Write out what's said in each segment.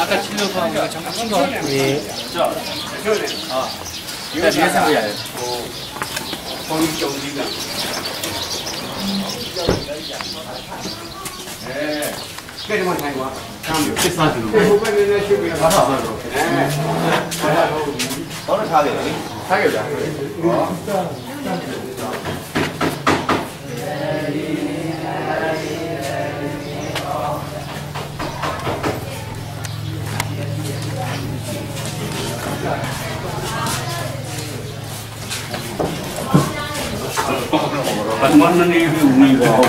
아까 치료가 우리가 잠깐 친 거. 예. 자, 저래. 아, 이거 예상이야. 거기 경기가. 네. 그래만 다 이거. 다음 비싸 주는 거. 후배는 쉬고요. 가서. 네. 어느 사게? 사게자. Mana ni umi bau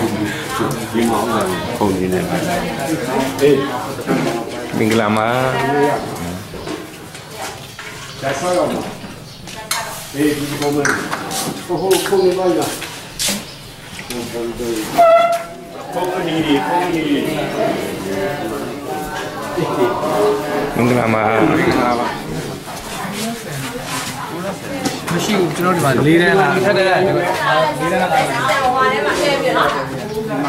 ni mau kan kau ni ni. Minggu lama. Dah saya dah. Di komen. Oh, komen banyak. Komen ni. Minggu lama.မရှိဘူးကျွန်တော်ဒီမှာ၄တန်းလားထက်တယ်၄တန်းလားဟိုထဲမှာထည့်ပြတော့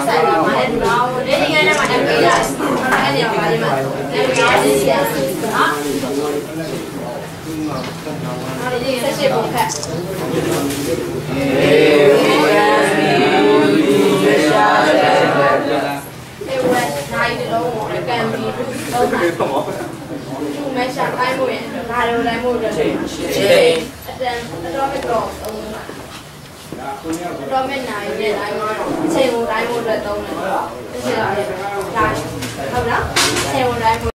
ဆိုင်ပါမယ်ဒီတော့နေနေနဲ့မှာတက်ပေးတာအဲ့ဒီပါလေးမှာအဲ့ဒီအားစီရစီနော်အဲ့ဒီဆက်ရှိပုံဖက်နိုင်တယ်တော့ကံပြီးတော့သူမဲရှာတိုင်းမို့ရင်ဒါလိုတိုင်းမို့တယ်အတန်တော့တော့တော့မဲ့နိုင်တဲ့တိုင်းမှာအချိန်ကိုတိုင်းမို့အတွက်သုံးတယ်ဖြစ်ရတယ်